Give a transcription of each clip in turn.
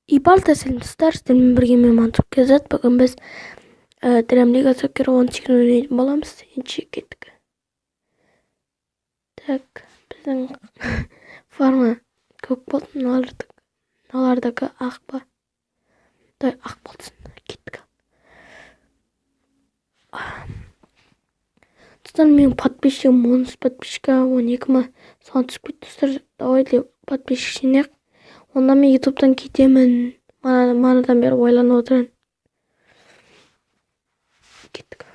Ибалта сіздер сіздермен бірге мен Мансұр Кезет. Бүгін біз Драм Лига Сокер 18 ойнайтын боламыз. Енді кеттік. Так, біздің форма көк болды, мыналардікі ақ па. Дай ақ болсын. Кеттік. Достар, менің подписчигім 13 подписчика, 12 ма соған түсіп кетті. Достар, давай подписчик жинайық. Онда мен ютубтан кетемін. Манадан бері ойланып отырмын. Кеттік.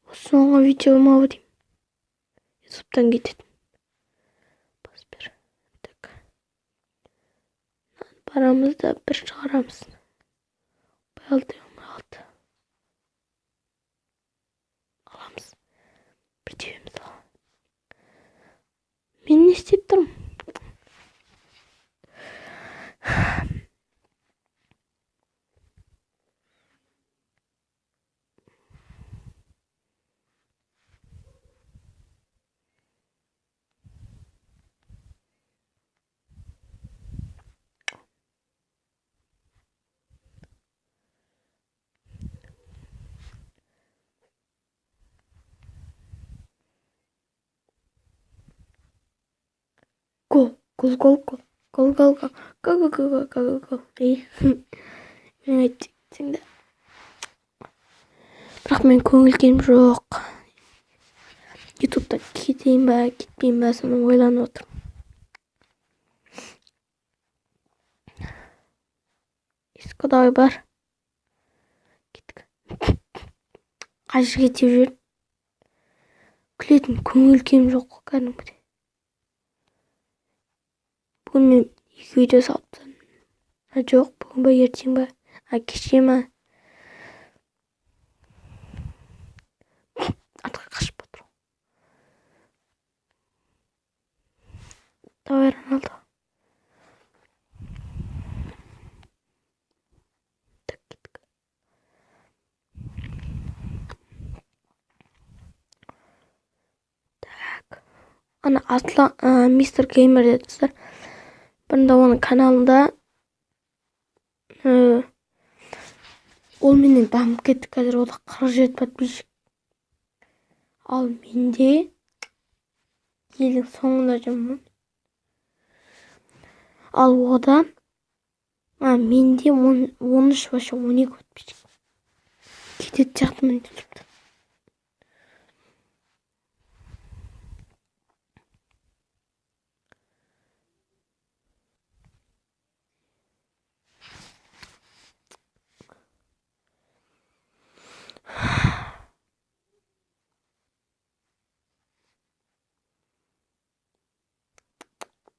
Осы соңғы видеома деймін. Ютубтан кететін. Бас бер. Так. Барамыз да бір шығарамыз. Алды. Аламыз. Бір тебеміз ал. Мен не істеп тұрмын? Гол. Мен айтсаң да. Бірақ мен көңіл-күйім жоқ. Ютубтан кетейін ба, кетпейін ба, соны ойланып отырмын. Ескі давай бар. Кеттік. Қай жерге теп жүрмін? Күлетін көңіл-күйім жоқ кәдімгідей. Бүгін мен 2 видео салыптым. Жоқ, бүгін ба, ертең ба, кеше ма? Артқа қашып отыр. Давай, Роналдо. Так, кеттік. Так. Ана Аслан, мистер Геймер деді достар. Бұрында оның каналында ол менен дамып кетті. Қазір ода 47 подписчик. Ал менде елдің соңында жүрмін. Ал ода менде 13 башы 12 подписчик. Кетеді сияқтымын ютубта.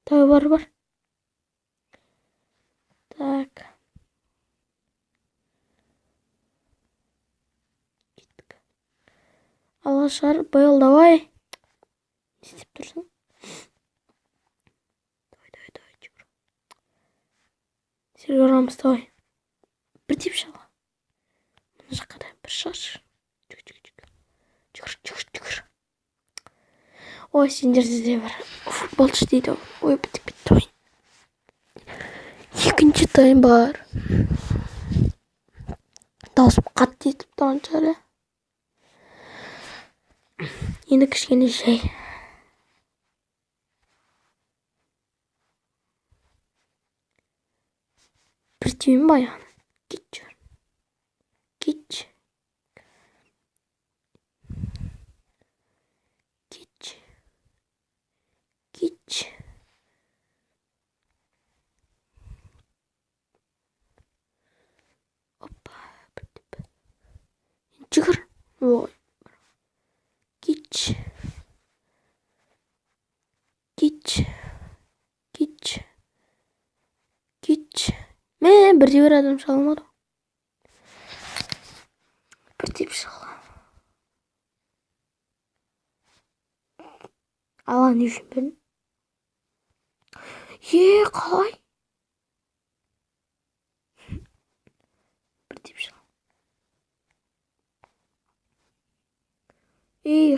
Давай бар. Так. Кеттік. Алашар, байыл, давай. Не істеп тұрсың? Давай, жүгір. Серге ұрамыз, давай. Бір теп шала. Мұны жаққа да бір шығаршы. Жүгір. Ой, сендерде де бір футболшы дейді. Ой, бітіп ойын. Екінші тайм бар. Даусым қатты етіп тұрған шығар. Енді кішкене жай. Бір түйім ба яғын? Кетші. Опа, бір тіп. Жүгір. Ой. Кетші. Мен бірде бір адам шалмады. Бір теп шала. Ала не үшін берін? Қалай? Бір теп шала.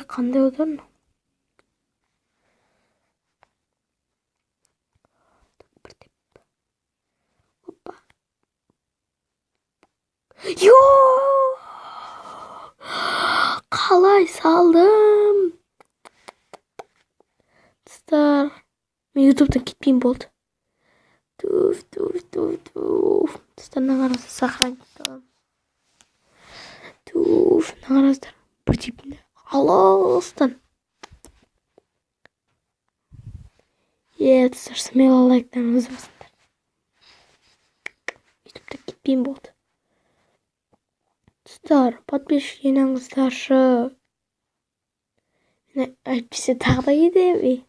Қандай аударны? Бір теп. Опа. Йо! Қалай салдым? Достар, мен ютубтан кетпейін болды. Туф. Достар, нағарасыз сохранить етіп. Туф, нағарасыздар. Бір типінде. Алыстан. Достар, смело лайктарыңызды басыңдар. Ютубтан кетпейін болды. Достар, подписчик жинаңыздаршы. Әйтпесе тағы да кетемін.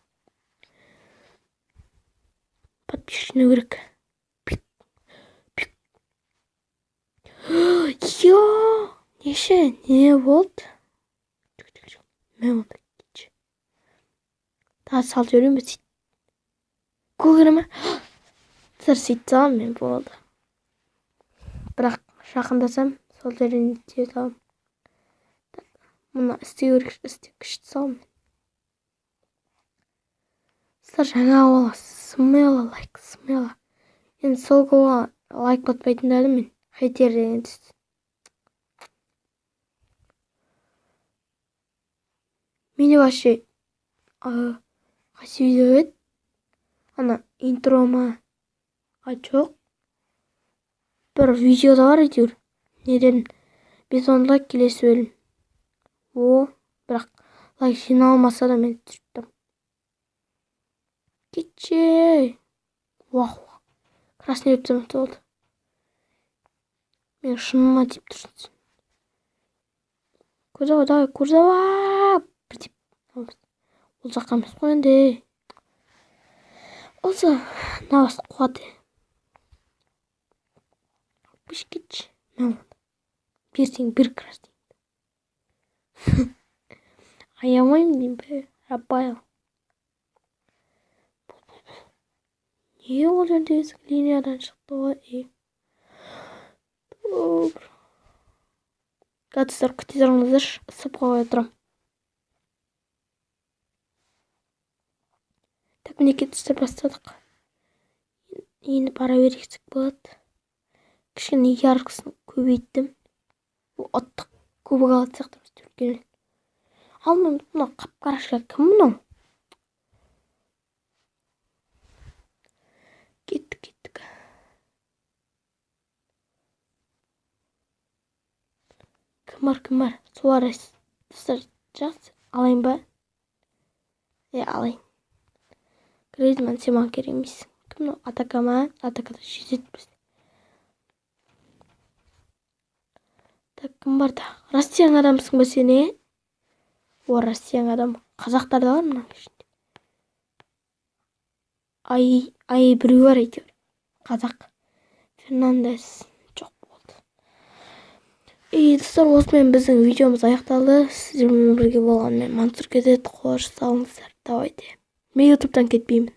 Подписчик жинау керек. Йо! Неше? Не болды? Мен онда кетші. Тағы салып жіберейін бе сөйтіп. Көгірі ме? Достар, сөйтіп салам мен болды. Бірақ жақындасам, сол жерден тез салам. Мұны істеу керек, күшті салам. Достар, жаңа ола, смело лайк, смело. Енді сол көға лайк батпайтындарды мен хейтер деген түсті. Менде вообще қайсы видео еді? Ана интрома жоқ. Бір видеода бар әйтеуір. Неден 5-10 лайк келесі бөлім. Бірақ лайк жиналмаса да мен түсірттім. Кетші. Вау. Красный өтсем болды. Мен шыныма тиіп тұрсың. Курзава, давай, курзава. Бір тиіп. Ол жаққа емес қой енді. Олса, навас қуады. Биш кетші. Мен берсең бір красный. Аямайым дейм бе, рабайым. Не ол жерде линиядан шықты ғой? Гадыстар, күте тұрыңыздаршы, ысып қойып отырам. Так, мінекей достар, бастадық. Енді бара берексек болады. Кішкене яркосын көбейттім. Оттық көбік алады сияқтымыз түркенен. Ал мен бұны қап-қарашқа кім мұны? Кеттік. Кім бар? Суарес. Достар, жақсы. Алайын ба? Алайын. Грейзман, сен маған керек емессің. Кім? Атака ма? Атакада жетеді бізде. Так, кім бар да? Россияң адамсың ба сен, е? Россияң адам. Қазақтар да бар мұның ішінде. Ай біреу бар әйтеуір. Қазақ. Фернандес. Жоқ болды. Достар, осымен біздің видеомыз аяқталды. Сіздермен бірге болған мен Мансұр кетеді. Қош салыңыздар. Давайте. Мен ютубтан кетпеймін.